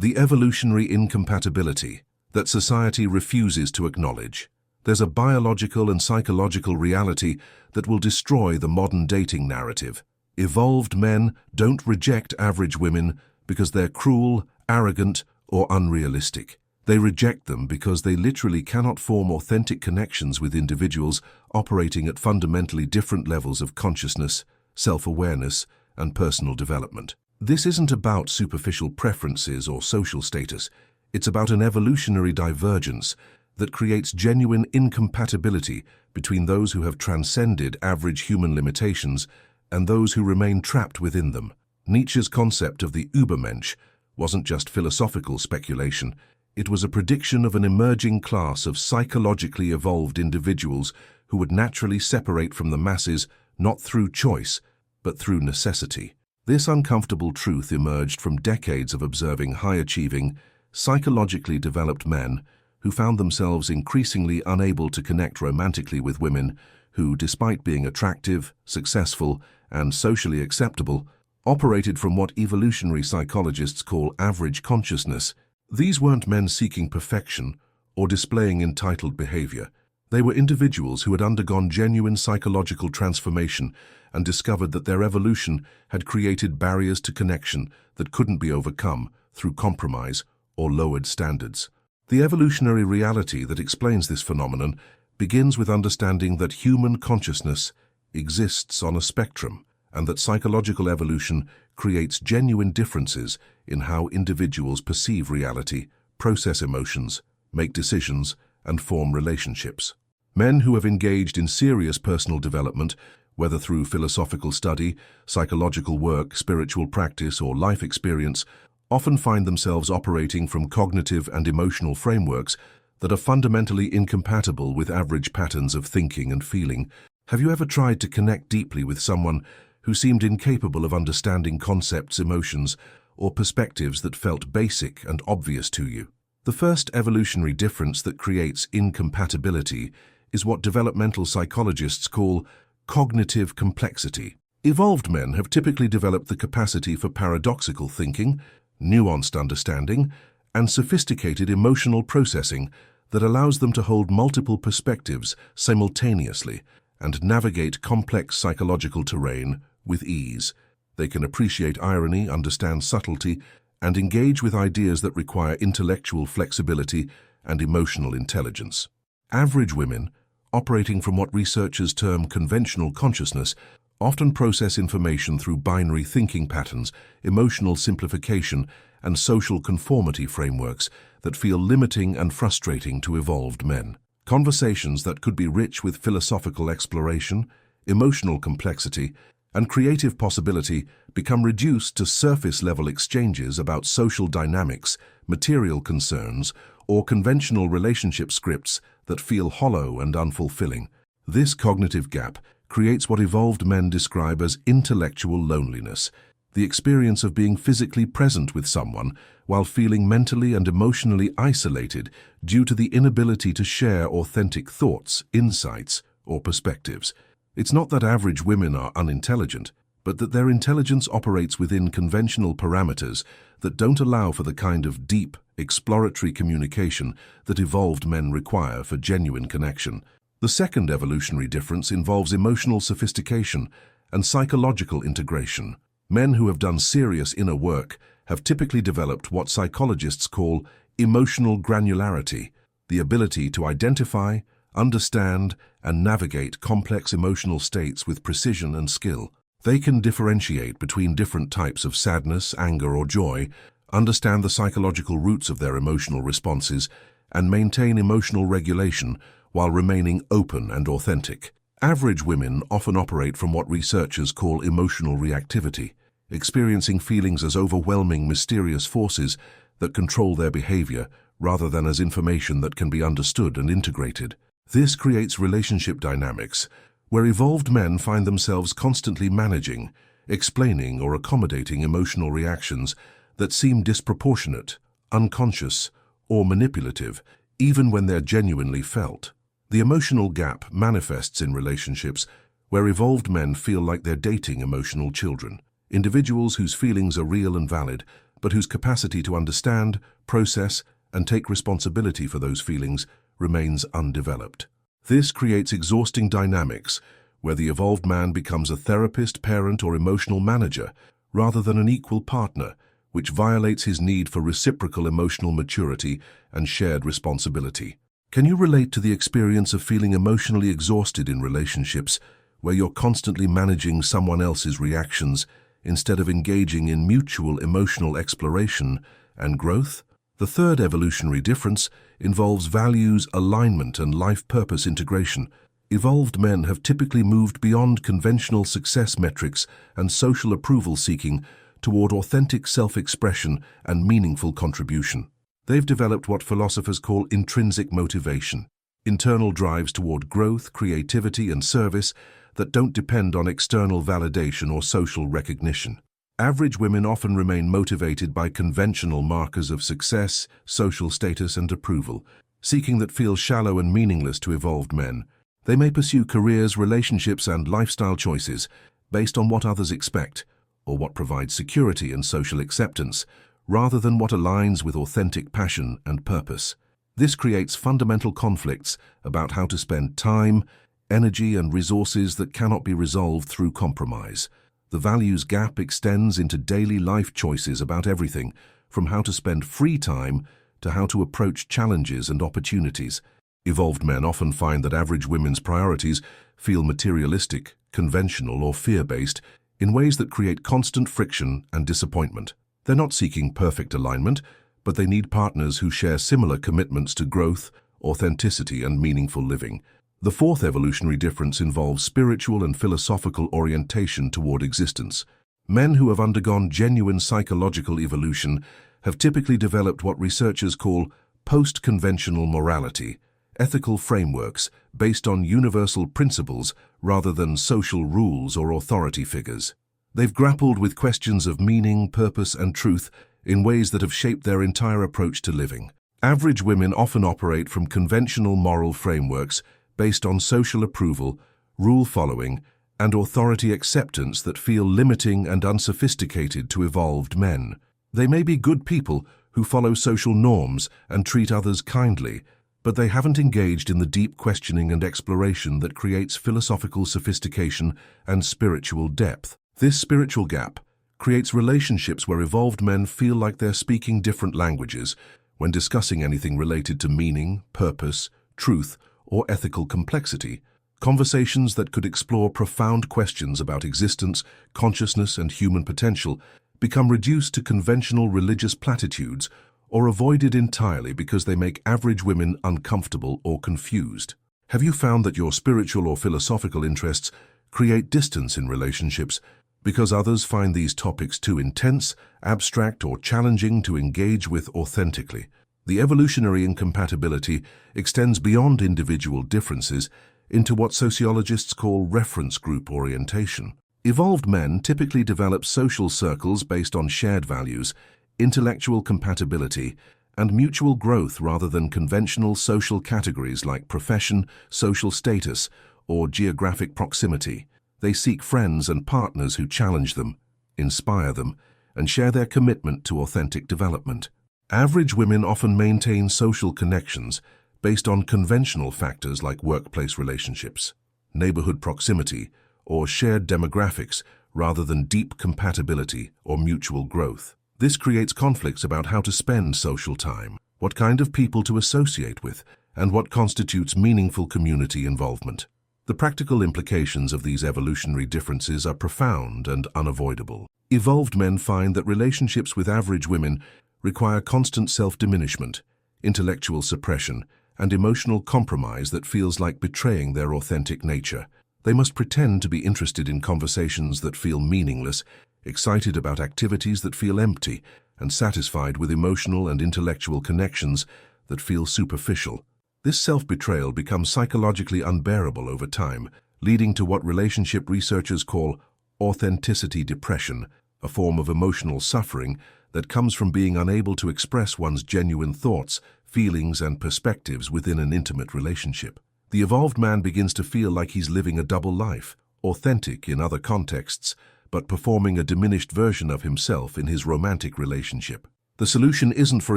The evolutionary incompatibility that society refuses to acknowledge. There's a biological and psychological reality that will destroy the modern dating narrative. Evolved men don't reject average women because they're cruel, arrogant, or unrealistic. They reject them because they literally cannot form authentic connections with individuals operating at fundamentally different levels of consciousness, self-awareness, and personal development. This isn't about superficial preferences or social status. It's about an evolutionary divergence that creates genuine incompatibility between those who have transcended average human limitations and those who remain trapped within them. Nietzsche's concept of the bermensch wasn't just philosophical speculation. It was a prediction of an emerging class of psychologically evolved individuals who would naturally separate from the masses not through choice, but through necessity. This uncomfortable truth emerged from decades of observing high-achieving, psychologically developed men who found themselves increasingly unable to connect romantically with women who, despite being attractive, successful, and socially acceptable, operated from what evolutionary psychologists call average consciousness. These weren't men seeking perfection or displaying entitled behavior. They were individuals who had undergone genuine psychological transformation and discovered that their evolution had created barriers to connection that couldn't be overcome through compromise or lowered standards. The evolutionary reality that explains this phenomenon begins with understanding that human consciousness exists on a spectrum and that psychological evolution creates genuine differences in how individuals perceive reality, process emotions, make decisions, and form relationships. Men who have engaged in serious personal development, whether through philosophical study, psychological work, spiritual practice, or life experience, often find themselves operating from cognitive and emotional frameworks that are fundamentally incompatible with average patterns of thinking and feeling. Have you ever tried to connect deeply with someone who seemed incapable of understanding concepts, emotions, or perspectives that felt basic and obvious to you? The first evolutionary difference that creates incompatibility is what developmental psychologists call cognitive complexity. Evolved men have typically developed the capacity for paradoxical thinking, nuanced understanding, and sophisticated emotional processing that allows them to hold multiple perspectives simultaneously and navigate complex psychological terrain with ease. They can appreciate irony, understand subtlety, and engage with ideas that require intellectual flexibility and emotional intelligence. Average women, operating from what researchers term conventional consciousness, often process information through binary thinking patterns, emotional simplification, and social conformity frameworks that feel limiting and frustrating to evolved men. Conversations that could be rich with philosophical exploration, emotional complexity, and creative possibility become reduced to surface-level exchanges about social dynamics, material concerns, or conventional relationship scripts that feel hollow and unfulfilling. This cognitive gap creates what evolved men describe as intellectual loneliness, the experience of being physically present with someone while feeling mentally and emotionally isolated due to the inability to share authentic thoughts, insights, or perspectives. It's not that average women are unintelligent, but that their intelligence operates within conventional parameters that don't allow for the kind of deep, exploratory communication that evolved men require for genuine connection. The second evolutionary difference involves emotional sophistication and psychological integration. Men who have done serious inner work have typically developed what psychologists call emotional granularity, the ability to identify, understand, and navigate complex emotional states with precision and skill. They can differentiate between different types of sadness, anger, or joy, understand the psychological roots of their emotional responses, and maintain emotional regulation while remaining open and authentic. Average women often operate from what researchers call emotional reactivity, experiencing feelings as overwhelming, mysterious forces that control their behavior rather than as information that can be understood and integrated. This creates relationship dynamics where evolved men find themselves constantly managing, explaining, or accommodating emotional reactions that seem disproportionate, unconscious, or manipulative, even when they're genuinely felt. The emotional gap manifests in relationships where evolved men feel like they're dating emotional children, individuals whose feelings are real and valid, but whose capacity to understand, process, and take responsibility for those feelings remains undeveloped. This creates exhausting dynamics where the evolved man becomes a therapist, parent, or emotional manager rather than an equal partner, which violates his need for reciprocal emotional maturity and shared responsibility. Can you relate to the experience of feeling emotionally exhausted in relationships where you're constantly managing someone else's reactions instead of engaging in mutual emotional exploration and growth? The third evolutionary difference involves values alignment and life purpose integration. Evolved men have typically moved beyond conventional success metrics and social approval seeking toward authentic self-expression and meaningful contribution. They've developed what philosophers call intrinsic motivation, internal drives toward growth, creativity, and service that don't depend on external validation or social recognition. Average women often remain motivated by conventional markers of success, social status, and approval, seeking that feel shallow and meaningless to evolved men. They may pursue careers, relationships, and lifestyle choices based on what others expect, or what provides security and social acceptance, rather than what aligns with authentic passion and purpose. This creates fundamental conflicts about how to spend time, energy, and resources that cannot be resolved through compromise. The values gap extends into daily life choices about everything, from how to spend free time to how to approach challenges and opportunities. Evolved men often find that average women's priorities feel materialistic, conventional, or fear-based in ways that create constant friction and disappointment. They're not seeking perfect alignment, but they need partners who share similar commitments to growth, authenticity, and meaningful living. The fourth evolutionary difference involves spiritual and philosophical orientation toward existence. Men who have undergone genuine psychological evolution have typically developed what researchers call post-conventional morality, ethical frameworks based on universal principles rather than social rules or authority figures. They've grappled with questions of meaning, purpose, and truth in ways that have shaped their entire approach to living. Average women often operate from conventional moral frameworks based on social approval, rule following, and authority acceptance that feel limiting and unsophisticated to evolved men. They may be good people who follow social norms and treat others kindly, but they haven't engaged in the deep questioning and exploration that creates philosophical sophistication and spiritual depth. This spiritual gap creates relationships where evolved men feel like they're speaking different languages when discussing anything related to meaning, purpose, truth, or ethical complexity. Conversations that could explore profound questions about existence, consciousness, and human potential become reduced to conventional religious platitudes or avoided entirely because they make average women uncomfortable or confused. Have you found that your spiritual or philosophical interests create distance in relationships because others find these topics too intense, abstract, or challenging to engage with authentically? The evolutionary incompatibility extends beyond individual differences into what sociologists call reference group orientation. Evolved men typically develop social circles based on shared values, intellectual compatibility, and mutual growth rather than conventional social categories like profession, social status, or geographic proximity. They seek friends and partners who challenge them, inspire them, and share their commitment to authentic development. Average women often maintain social connections based on conventional factors like workplace relationships, neighborhood proximity, or shared demographics rather than deep compatibility or mutual growth. This creates conflicts about how to spend social time, what kind of people to associate with, and what constitutes meaningful community involvement. The practical implications of these evolutionary differences are profound and unavoidable. Evolved men find that relationships with average women require constant self-diminishment, intellectual suppression, and emotional compromise that feels like betraying their authentic nature. They must pretend to be interested in conversations that feel meaningless, excited about activities that feel empty, and satisfied with emotional and intellectual connections that feel superficial. This self-betrayal becomes psychologically unbearable over time, leading to what relationship researchers call authenticity depression, a form of emotional suffering that comes from being unable to express one's genuine thoughts, feelings, and perspectives within an intimate relationship. The evolved man begins to feel like he's living a double life, authentic in other contexts, but performing a diminished version of himself in his romantic relationship. The solution isn't for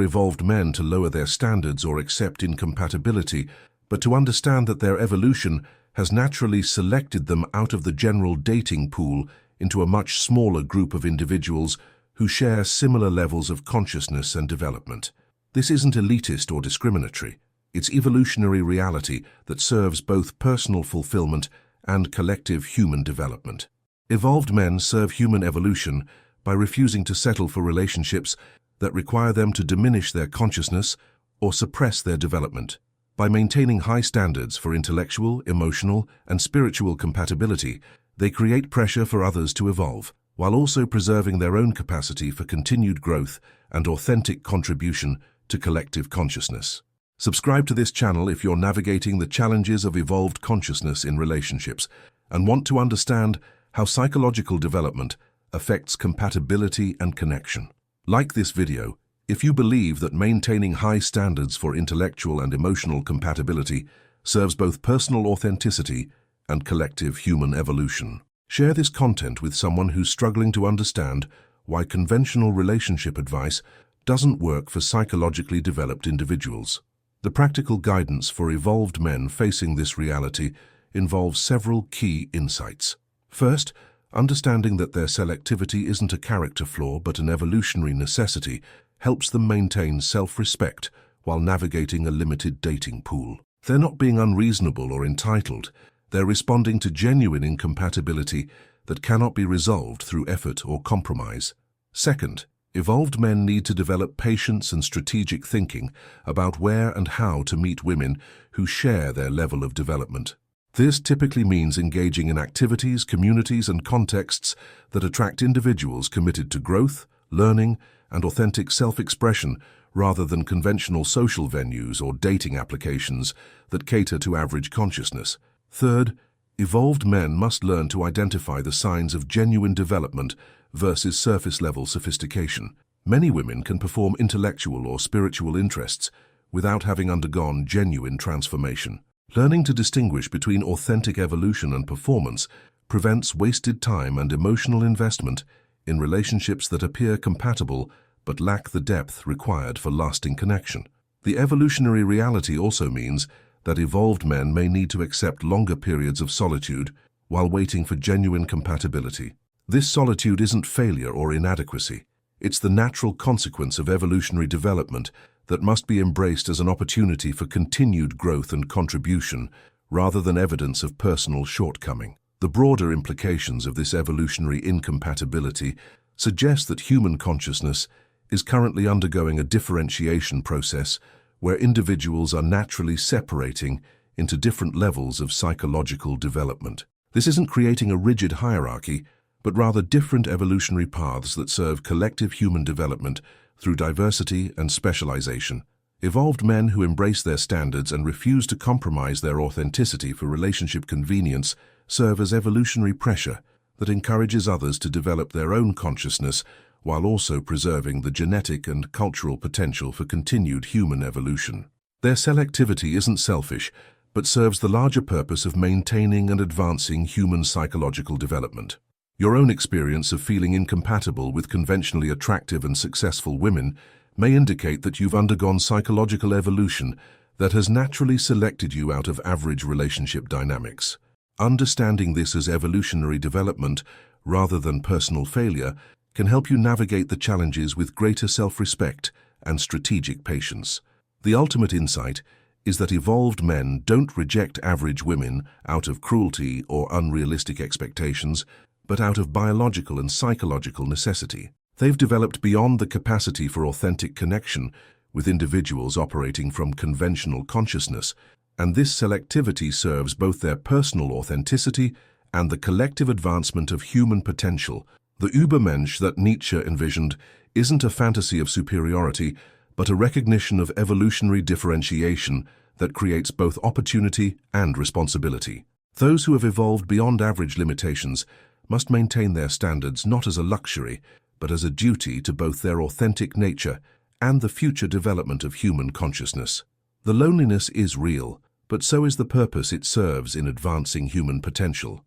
evolved men to lower their standards or accept incompatibility, but to understand that their evolution has naturally selected them out of the general dating pool into a much smaller group of individuals who share similar levels of consciousness and development. This isn't elitist or discriminatory. It's evolutionary reality that serves both personal fulfillment and collective human development. Evolved men serve human evolution by refusing to settle for relationships that require them to diminish their consciousness or suppress their development. By maintaining high standards for intellectual, emotional, and spiritual compatibility, they create pressure for others to evolve, while also preserving their own capacity for continued growth and authentic contribution to collective consciousness. Subscribe to this channel if you're navigating the challenges of evolved consciousness in relationships and want to understand how psychological development affects compatibility and connection. Like this video if you believe that maintaining high standards for intellectual and emotional compatibility serves both personal authenticity and collective human evolution. Share this content with someone who's struggling to understand why conventional relationship advice doesn't work for psychologically developed individuals. The practical guidance for evolved men facing this reality involves several key insights. First, understanding that their selectivity isn't a character flaw but an evolutionary necessity helps them maintain self-respect while navigating a limited dating pool. They're not being unreasonable or entitled. They're responding to genuine incompatibility that cannot be resolved through effort or compromise. Second, evolved men need to develop patience and strategic thinking about where and how to meet women who share their level of development. This typically means engaging in activities, communities, and contexts that attract individuals committed to growth, learning, and authentic self-expression rather than conventional social venues or dating applications that cater to average consciousness. Third, evolved men must learn to identify the signs of genuine development versus surface-level sophistication. Many women can perform intellectual or spiritual interests without having undergone genuine transformation. Learning to distinguish between authentic evolution and performance prevents wasted time and emotional investment in relationships that appear compatible but lack the depth required for lasting connection. The evolutionary reality also means that evolved men may need to accept longer periods of solitude while waiting for genuine compatibility. This solitude isn't failure or inadequacy. It's the natural consequence of evolutionary development that must be embraced as an opportunity for continued growth and contribution rather than evidence of personal shortcoming. The broader implications of this evolutionary incompatibility suggest that human consciousness is currently undergoing a differentiation process where individuals are naturally separating into different levels of psychological development. This isn't creating a rigid hierarchy, but rather different evolutionary paths that serve collective human development through diversity and specialization. Evolved men who embrace their standards and refuse to compromise their authenticity for relationship convenience serve as evolutionary pressure that encourages others to develop their own consciousness while also preserving the genetic and cultural potential for continued human evolution. Their selectivity isn't selfish, but serves the larger purpose of maintaining and advancing human psychological development. Your own experience of feeling incompatible with conventionally attractive and successful women may indicate that you've undergone psychological evolution that has naturally selected you out of average relationship dynamics. Understanding this as evolutionary development rather than personal failure can help you navigate the challenges with greater self-respect and strategic patience. The ultimate insight is that evolved men don't reject average women out of cruelty or unrealistic expectations, but out of biological and psychological necessity. They've developed beyond the capacity for authentic connection with individuals operating from conventional consciousness, and this selectivity serves both their personal authenticity and the collective advancement of human potential. The bermensch that Nietzsche envisioned isn't a fantasy of superiority, but a recognition of evolutionary differentiation that creates both opportunity and responsibility. Those who have evolved beyond average limitations must maintain their standards not as a luxury, but as a duty to both their authentic nature and the future development of human consciousness. The loneliness is real, but so is the purpose it serves in advancing human potential.